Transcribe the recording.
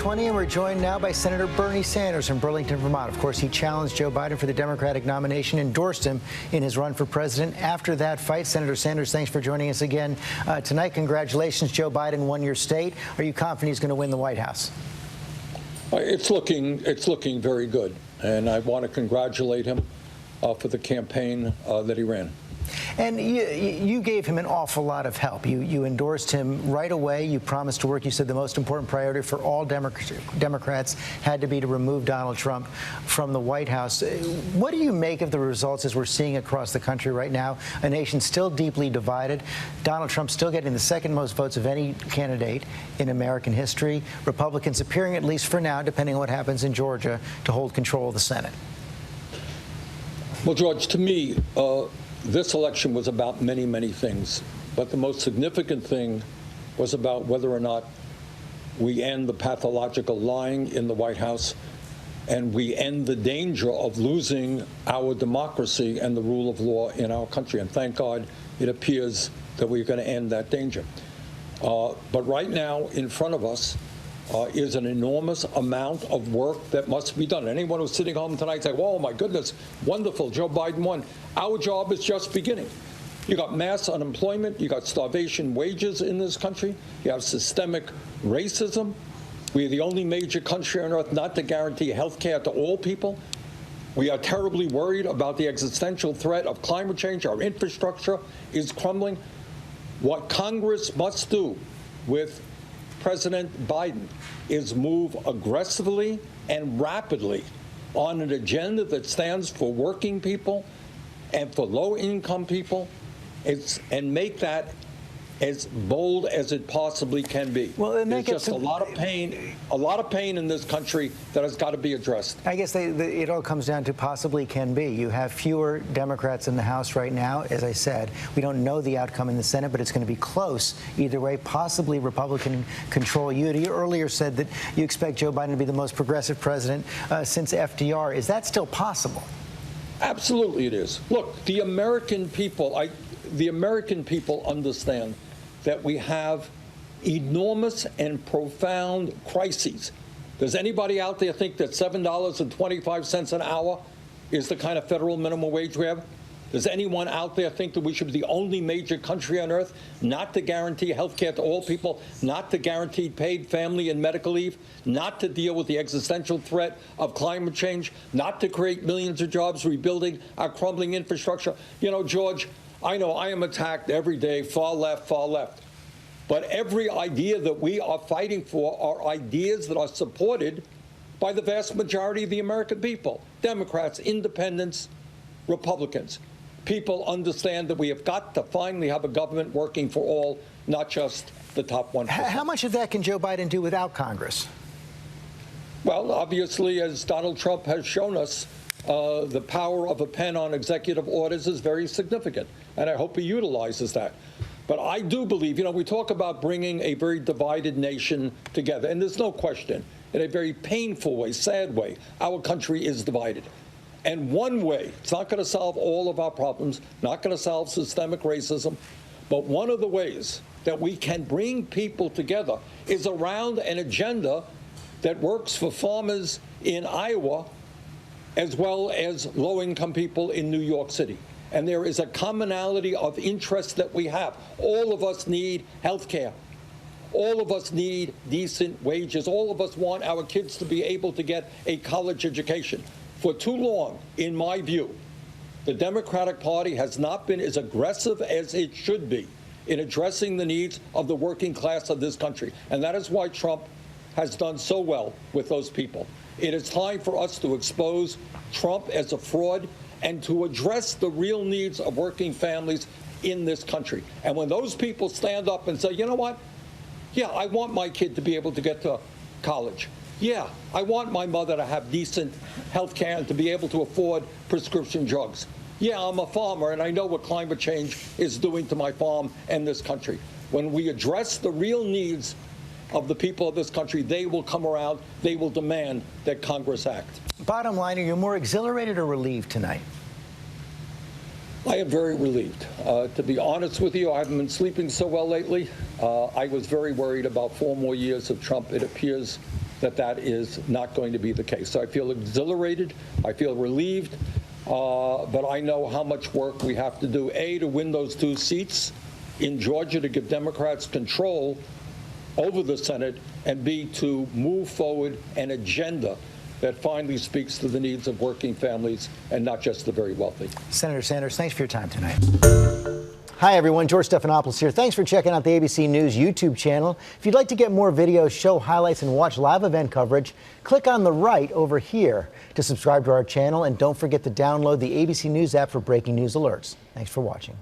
20, and we're joined now by Senator Bernie Sanders from Burlington, Vermont. Of course, he challenged Joe Biden for the Democratic nomination, endorsed him in his run for president. After that fight, Senator Sanders, thanks for joining us again tonight. Congratulations, Joe Biden won your state. Are you confident he's going to win the White House? It's looking very good, and I want to congratulate him for the campaign that he ran. And you gave him an awful lot of help. You endorsed him right away. You promised to work. You said the most important priority for all Democrats had to be to remove Donald Trump from the White House. What do you make of the results as we're seeing across the country right now? A nation still deeply divided. Donald Trump still getting the second most votes of any candidate in American history. Republicans appearing, at least for now, depending on what happens in Georgia, to hold control of the Senate. Well, George, to me, this election was about many, many things, but the most significant thing was about whether or not we end the pathological lying in the White House and we end the danger of losing our democracy and the rule of law in our country. And thank God it appears that we're going to end that danger. But right now, in front of us, is an enormous amount of work that must be done. Anyone who's sitting home tonight say, "Whoa, my goodness, wonderful, Joe Biden won." Our job is just beginning. You got mass unemployment, you got starvation wages in this country, you have systemic racism. We are the only major country on earth not to guarantee health care to all people. We are terribly worried about the existential threat of climate change. Our infrastructure is crumbling. What Congress must do with President Biden is move aggressively and rapidly on an agenda that stands for working people and for low-income people, and make that as bold as it possibly can be. Well, there's just a lot of pain in this country that has got to be addressed. I guess it all comes down to possibly can be. You have fewer Democrats in the House right now. As I said, we don't know the outcome in the Senate, but it's going to be close either way, possibly Republican control. You earlier said that you expect Joe Biden to be the most progressive president since FDR. Is that still possible? Absolutely it is. Look, the American people understand that we have enormous and profound crises. Does anybody out there think that $7.25 an hour is the kind of federal minimum wage we have? Does anyone out there think that we should be the only major country on earth not to guarantee health care to all people, not to guarantee paid family and medical leave, not to deal with the existential threat of climate change, not to create millions of jobs rebuilding our crumbling infrastructure? You know, George, I know I am attacked every day, far left, far left. But every idea that we are fighting for are ideas that are supported by the vast majority of the American people, Democrats, independents, Republicans. People understand that we have got to finally have a government working for all, not just the top 1%. How much of that can Joe Biden do without Congress? Well, obviously, as Donald Trump has shown us, the power of a pen on executive orders is very significant, and I hope he utilizes that. But I do believe, you know, we talk about bringing a very divided nation together, and there's no question, in a very painful way, sad way, our country is divided. And one way, it's not going to solve all of our problems, not going to solve systemic racism, but one of the ways that we can bring people together is around an agenda that works for farmers in Iowa as well as low-income people in New York City. And there is a commonality of interest that we have. All of us need health care. All of us need decent wages. All of us want our kids to be able to get a college education. For too long, in my view, the Democratic Party has not been as aggressive as it should be in addressing the needs of the working class of this country. And that is why Trump has done so well with those people. It is time for us to expose Trump as a fraud and to address the real needs of working families in this country. And when those people stand up and say, you know what? Yeah, I want my kid to be able to get to college. Yeah, I want my mother to have decent health care and to be able to afford prescription drugs. Yeah, I'm a farmer, and I know what climate change is doing to my farm and this country. When we address the real needs of the people of this country, they will come around. They will demand that Congress act. Bottom line, are you more exhilarated or relieved tonight? I am very relieved. To be honest with you, I haven't been sleeping so well lately. I was very worried about 4 more years of Trump. It appears that that is not going to be the case. So I feel exhilarated. I feel relieved. But I know how much work we have to do, A, to win those 2 seats in Georgia to give Democrats control over the Senate, and B, to move forward an agenda that finally speaks to the needs of working families and not just the very wealthy. Senator Sanders, thanks for your time tonight. Hi, everyone. George Stephanopoulos here. Thanks for checking out the ABC News YouTube channel. If you'd like to get more videos, show highlights, and watch live event coverage, click on the right over here to subscribe to our channel. And don't forget to download the ABC News app for breaking news alerts. Thanks for watching.